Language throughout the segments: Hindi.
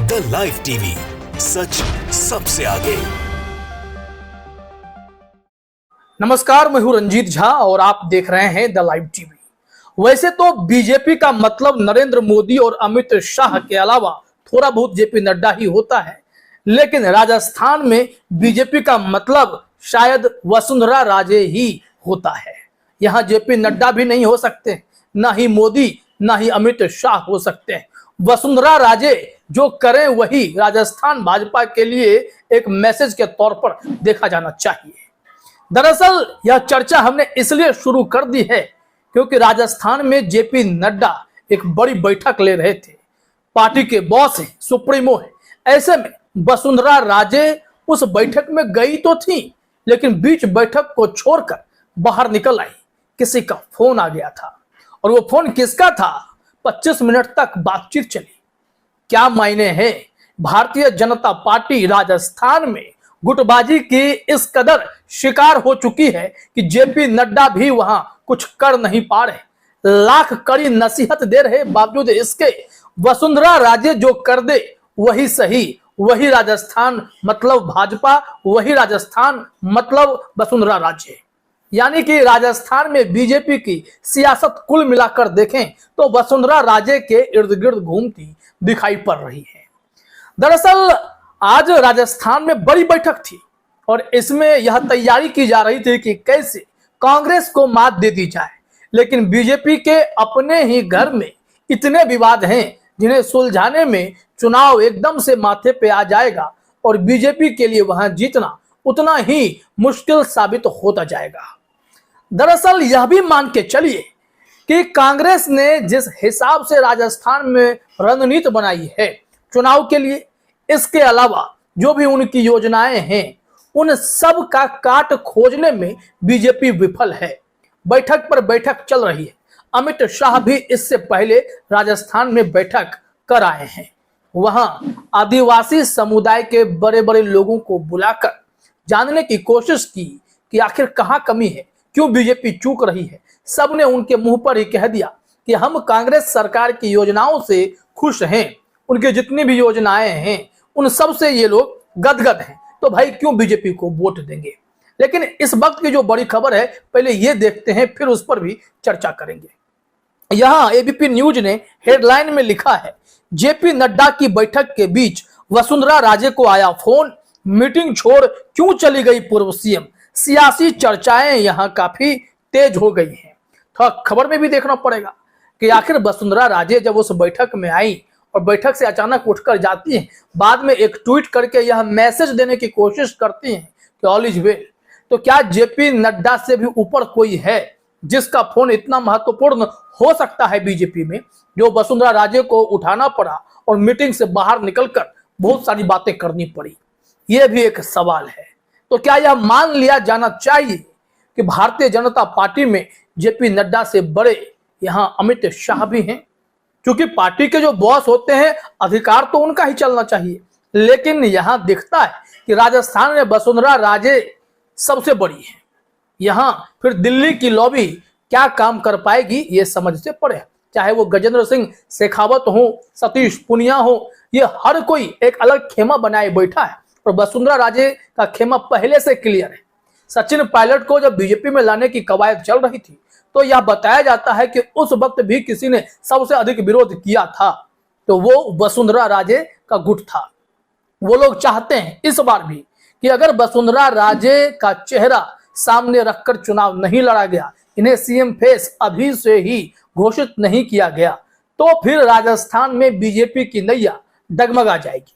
द लाइव टीवी, सच सबसे आगे। नमस्कार, मैं हूं रंजीत झा और आप देख रहे हैं द लाइव टीवी। वैसे तो बीजेपी का मतलब नरेंद्र मोदी और अमित शाह के अलावा थोड़ा बहुत जेपी नड्डा ही होता है, लेकिन राजस्थान में बीजेपी का मतलब शायद वसुंधरा राजे ही होता है। यहाँ जेपी नड्डा भी नहीं हो सकते, ना ही मोदी ना ही अमित शाह हो सकते हैं। वसुंधरा राजे जो करें वही राजस्थान भाजपा के लिए एक मैसेज के तौर पर देखा जाना चाहिए। दरअसल यह चर्चा हमने इसलिए शुरू कर दी है क्योंकि राजस्थान में जेपी नड्डा एक बड़ी बैठक ले रहे थे। पार्टी के बॉस हैं, सुप्रीमो है। ऐसे में वसुंधरा राजे उस बैठक में गई तो थी, लेकिन बीच बैठक को छोड़कर बाहर निकल आई। किसी का फोन आ गया था और वो फोन किसका था? 25 मिनट तक बातचीत चली। क्या मायने हैं? भारतीय जनता पार्टी राजस्थान में गुटबाजी की इस कदर शिकार हो चुकी है कि जेपी नड्डा भी वहां कुछ कर नहीं पा रहे। लाख कड़ी नसीहत दे रहे बावजूद इसके वसुंधरा राजे जो कर दे वही सही, वही राजस्थान मतलब भाजपा, वही राजस्थान मतलब वसुंधरा राजे। यानी कि राजस्थान में बीजेपी की सियासत कुल मिलाकर देखें तो वसुंधरा राजे के इर्द गिर्द घूमती दिखाई पड़ रही है। दरअसल आज राजस्थान में बड़ी बैठक थी और इसमें यह तैयारी की जा रही थी कि कैसे कांग्रेस को मात दे दी जाए, लेकिन बीजेपी के अपने ही घर में इतने विवाद हैं जिन्हें सुलझाने में चुनाव एकदम से माथे पे आ जाएगा और बीजेपी के लिए वहां जीतना उतना ही मुश्किल साबित होता जाएगा। दरअसल यह भी मान के चलिए कि कांग्रेस ने जिस हिसाब से राजस्थान में रणनीति बनाई है चुनाव के लिए, इसके अलावा जो भी उनकी योजनाएं हैं उन सब का काट खोजने में बीजेपी विफल है। बैठक पर बैठक चल रही है। अमित शाह भी इससे पहले राजस्थान में बैठक कर आए हैं। वहां आदिवासी समुदाय के बड़े बड़े लोगों को बुलाकर जानने की कोशिश की कि आखिर कहां कमी है, क्यों बीजेपी चूक रही है। सबने उनके मुंह पर ही कह दिया कि हम कांग्रेस सरकार की योजनाओं से खुश हैं, उनके जितनी भी योजनाएं हैं उन सब से ये लोग गदगद हैं, तो भाई क्यों बीजेपी को वोट देंगे। लेकिन इस वक्त की जो बड़ी खबर है पहले ये देखते हैं, फिर उस पर भी चर्चा करेंगे। यहां एबीपी न्यूज ने हेडलाइन में लिखा है, जेपी नड्डा की बैठक के बीच वसुंधरा राजे को आया फोन, मीटिंग छोड़ क्यों चली गई पूर्व सीएम। सियासी चर्चाएं यहां काफी तेज हो गई हैं। थोड़ा खबर में भी देखना पड़ेगा कि आखिर वसुंधरा राजे जब उस बैठक में आई और बैठक से अचानक उठकर जाती हैं, बाद में एक ट्वीट करके यह मैसेज देने की कोशिश करती हैं कि ऑल इज वेल, तो क्या जेपी नड्डा से भी ऊपर कोई है जिसका फोन इतना महत्वपूर्ण हो सकता है बीजेपी में, जो वसुंधरा राजे को उठाना पड़ा और मीटिंग से बाहर निकलकर बहुत सारी बातें करनी पड़ी। यह भी एक सवाल है। तो क्या यह मान लिया जाना चाहिए कि भारतीय जनता पार्टी में जेपी नड्डा से बड़े यहां अमित शाह भी हैं? क्योंकि पार्टी के जो बॉस होते हैं अधिकार तो उनका ही चलना चाहिए, लेकिन यहां दिखता है कि राजस्थान में वसुंधरा राजे सबसे बड़ी है। यहां फिर दिल्ली की लॉबी क्या काम कर पाएगी ये समझ से परे। चाहे वो गजेंद्र सिंह शेखावत हो, सतीश पुनिया हो, ये हर कोई एक अलग खेमा बनाए बैठा है और वसुंधरा राजे का खेमा पहले से क्लियर है। सचिन पायलट को जब बीजेपी में लाने की कवायद चल रही थी तो यह बताया जाता है कि उस वक्त भी किसी ने सबसे अधिक विरोध किया था तो वो वसुंधरा राजे का गुट था। वो लोग चाहते हैं इस बार भी कि अगर वसुंधरा राजे का चेहरा सामने रखकर चुनाव नहीं लड़ा गया, इन्हें सीएम फेस अभी से ही घोषित नहीं किया गया, तो फिर राजस्थान में बीजेपी की नैया डगमगा जाएगी।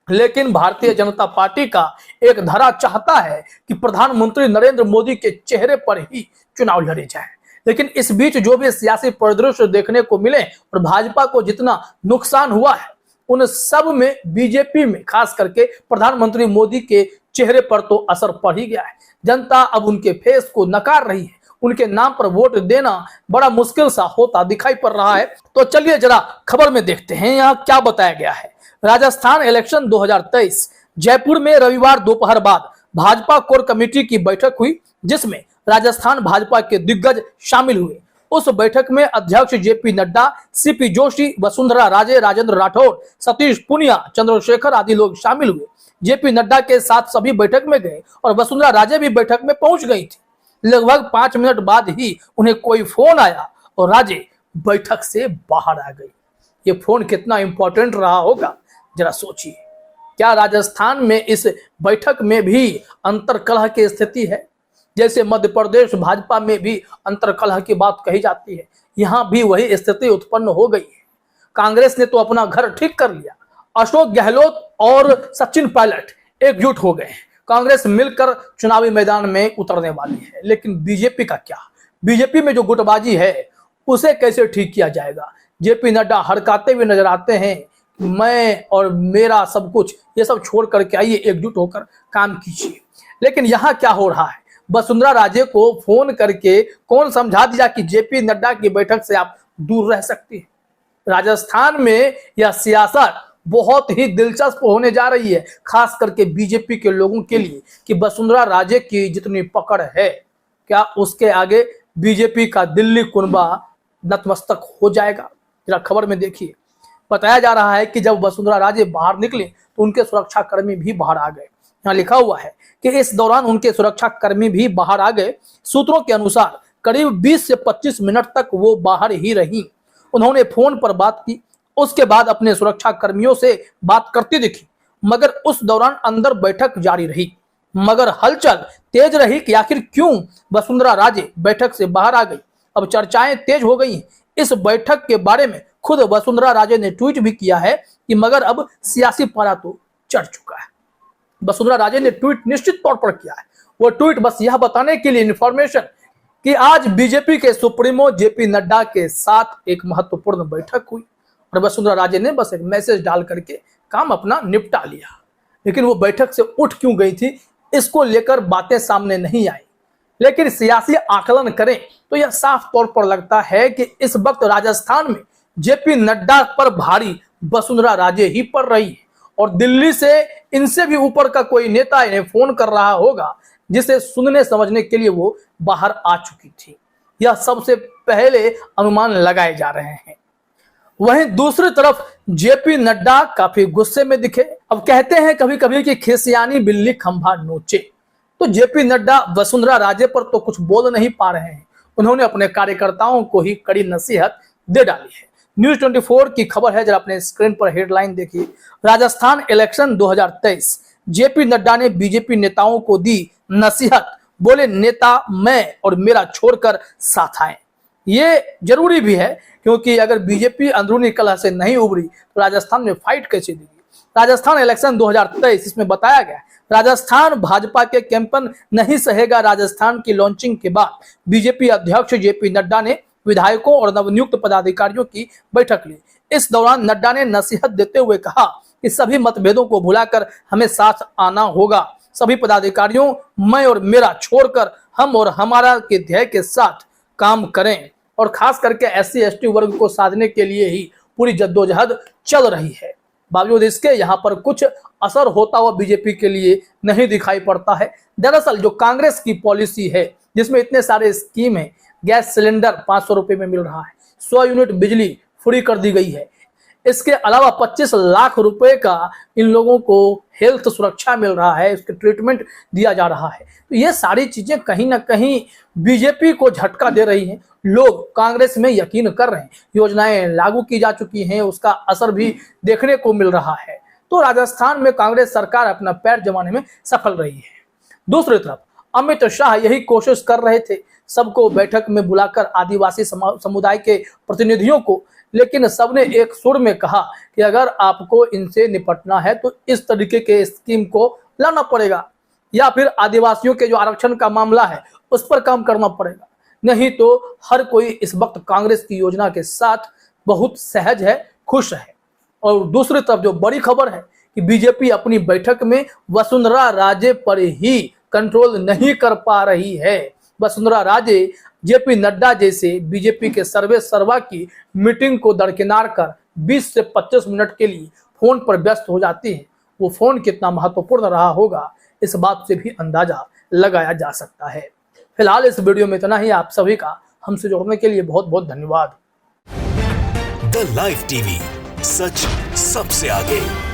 लेकिन भारतीय जनता पार्टी का एक धारा चाहता है कि प्रधानमंत्री नरेंद्र मोदी के चेहरे पर ही चुनाव लड़े जाए। लेकिन इस बीच जो भी सियासी परिदृश्य देखने को मिले और भाजपा को जितना नुकसान हुआ है उन सब में बीजेपी में खास करके प्रधानमंत्री मोदी के चेहरे पर तो असर पड़ ही गया है। जनता अब उनके फेस को नकार रही है। उनके नाम पर वोट देना बड़ा मुश्किल सा होता दिखाई पड़ रहा है। तो चलिए जरा खबर में देखते हैं यहाँ क्या बताया गया है। राजस्थान इलेक्शन 2023 जयपुर में रविवार दोपहर बाद भाजपा कोर कमेटी की बैठक हुई, जिसमें राजस्थान भाजपा के दिग्गज शामिल हुए। उस बैठक में अध्यक्ष जेपी नड्डा, सीपी जोशी, वसुंधरा राजे, राजेंद्र राठौड़, सतीश पुनिया, चंद्रशेखर आदि लोग शामिल हुए। जेपी नड्डा के साथ सभी बैठक में गए और वसुंधरा राजे भी बैठक में पहुंच गई थी। लगभग 5 मिनट बाद ही उन्हें कोई फोन आया और राजे बैठक से बाहर आ गई। ये फोन कितना इंपॉर्टेंट रहा होगा, जरा सोचिए। क्या राजस्थान में इस बैठक में भी अंतरकलह की स्थिति है? जैसे मध्य प्रदेश भाजपा में भी अंतरकलह की बात कही जाती है, यहां भी वही स्थिति उत्पन्न हो गई है। कांग्रेस ने तो अपना घर ठीक कर लिया। अशोक गहलोत और सचिन पायलट एकजुट हो गए हैं। कांग्रेस मिलकर चुनावी मैदान में उतरने वाली है। लेकिन बीजेपी का क्या? बीजेपी में जो गुटबाजी है उसे कैसे ठीक किया जाएगा? जेपी नड्डा हड़काते हुए नजर आते हैं, मैं और मेरा सब कुछ, ये सब छोड़ करके आइए, एकजुट होकर काम कीजिए। लेकिन यहाँ क्या हो रहा है? वसुंधरा राजे को फोन करके कौन समझा दिया कि जेपी नड्डा की बैठक से आप दूर रह सकती हैं? राजस्थान में यह सियासत बहुत ही दिलचस्प होने जा रही है, खास करके बीजेपी के लोगों के लिए, कि वसुंधरा राजे की जितनी पकड़ है, क्या उसके आगे बीजेपी का दिल्ली कुनबा नतमस्तक हो जाएगा? जरा खबर में देखिए। बताया जा रहा है कि जब वसुंधरा राजे बाहर निकले तो उनके सुरक्षा कर्मी भी बाहर आ गए। यहाँ लिखा हुआ है कि इस दौरान उनके सुरक्षा कर्मी भी बाहर आ गए। सूत्रों के अनुसार करीब 20 से 25 मिनट तक वो बाहर ही रही। उन्होंने फोन पर बात की, उसके बाद अपने सुरक्षा कर्मियों से बात करती दिखी, मगर उस दौरान अंदर बैठक जारी रही। मगर हलचल तेज रही कि आखिर क्यों वसुंधरा राजे बैठक से बाहर आ गई। अब चर्चाएं तेज हो गई हैं। इस बैठक के बारे में खुद वसुंधरा राजे ने ट्वीट भी किया है कि मगर अब सियासी पारा तो चढ़ चुका है। वसुंधरा राजे ने ट्वीट निश्चित तौर पर किया है। वो ट्वीट बस यह बताने के लिए इन्फॉर्मेशन कि आज बीजेपी के सुप्रीमो जेपी नड्डा के साथ एक महत्वपूर्ण बैठक हुई और वसुंधरा राजे ने बस एक मैसेज डाल करके काम अपना निपटा लिया। लेकिन वो बैठक से उठ क्यों गई थी, इसको लेकर बातें सामने नहीं आई। लेकिन सियासी आकलन करें तो यह साफ तौर पर लगता है कि इस वक्त राजस्थान में जेपी नड्डा पर भारी वसुंधरा राजे ही पड़ रही है और दिल्ली से इनसे भी ऊपर का कोई नेता इन्हें फोन कर रहा होगा, जिसे सुनने समझने के लिए वो बाहर आ चुकी थी। यह सबसे पहले अनुमान लगाए जा रहे हैं। वहीं दूसरी तरफ जेपी नड्डा काफी गुस्से में दिखे। अब कहते हैं कभी कभी कि खिसियानी बिल्ली खंभा नोचे, तो जेपी नड्डा वसुंधरा राजे पर तो कुछ बोल नहीं पा रहे हैं। उन्होंने अपने कार्यकर्ताओं को ही कड़ी नसीहत दे डाली है। न्यूज 24 की खबर है, जरा अपने स्क्रीन पर हेडलाइन देखिए। राजस्थान इलेक्शन 2023, जेपी नड्डा ने बीजेपी नेताओं को दी नसीहत, बोले नेता मैं और मेरा छोड़कर साथ आए। ये जरूरी भी है, क्योंकि अगर बीजेपी अंदरूनी कलह से नहीं उभरी तो राजस्थान में फाइट कैसे देगी। राजस्थान इलेक्शन 2023, इसमें बताया गया राजस्थान भाजपा के कैंपन नहीं सहेगा। राजस्थान की लॉन्चिंग के बाद बीजेपी अध्यक्ष जेपी नड्डा ने विधायकों और नवनियुक्त पदाधिकारियों की बैठक ली। इस दौरान नड्डा ने नसीहत देते हुए कहा कि सभी मतभेदों को भुलाकर हमें साथ आना होगा। सभी पदाधिकारियों मैं और मेरा छोड़कर हम और हमारा के ध्येय के साथ काम करें और खास करके SC ST वर्ग को साधने के लिए ही पूरी जद्दोजहद चल रही है। बावजूद इसके यहाँ पर कुछ असर होता हुआ बीजेपी के लिए नहीं दिखाई पड़ता है। दरअसल जो कांग्रेस की पॉलिसी है, जिसमें इतने सारे स्कीम है, गैस सिलेंडर 500 रुपए में मिल रहा है, 100 यूनिट बिजली फ्री कर दी गई है, इसके अलावा 25 लाख रुपए का इन लोगों को हेल्थ सुरक्षा मिल रहा है, इसके ट्रीटमेंट दिया जा रहा है। तो ये सारी चीजें कहीं ना कहीं बीजेपी को झटका दे रही हैं। लोग कांग्रेस में यकीन कर रहे हैं, योजनाएं लागू की जा चुकी हैं, उसका असर भी देखने को मिल रहा है। तो राजस्थान में कांग्रेस सरकार अपना पैर जमाने में सफल रही है। दूसरी तरफ अमित शाह यही कोशिश कर रहे थे, सबको बैठक में बुलाकर आदिवासी समुदाय के प्रतिनिधियों को, लेकिन सबने एक सुर में कहा कि अगर आपको इनसे निपटना है तो इस तरीके के स्कीम को लाना पड़ेगा, या फिर आदिवासियों के जो आरक्षण का मामला है उस पर काम करना पड़ेगा। नहीं तो हर कोई इस वक्त कांग्रेस की योजना के साथ बहुत सहज है, खुश है। और दूसरी तरफ जो बड़ी खबर है कि बीजेपी अपनी बैठक में वसुंधरा राजे पर ही कंट्रोल नहीं कर पा रही है। वसुंधरा राजे जेपी नड्डा जैसे बीजेपी के सर्वे सर्वा की मीटिंग को दरकिनार कर 20 से 25 मिनट के लिए फोन पर व्यस्त हो जाती है। वो फोन कितना महत्वपूर्ण रहा होगा, इस बात से भी अंदाजा लगाया जा सकता है। फिलहाल इस वीडियो में इतना ही। आप सभी का हमसे जुड़ने के लिए बहुत बहुत धन्यवाद। द लाइव टीवी, सच सबसे आगे।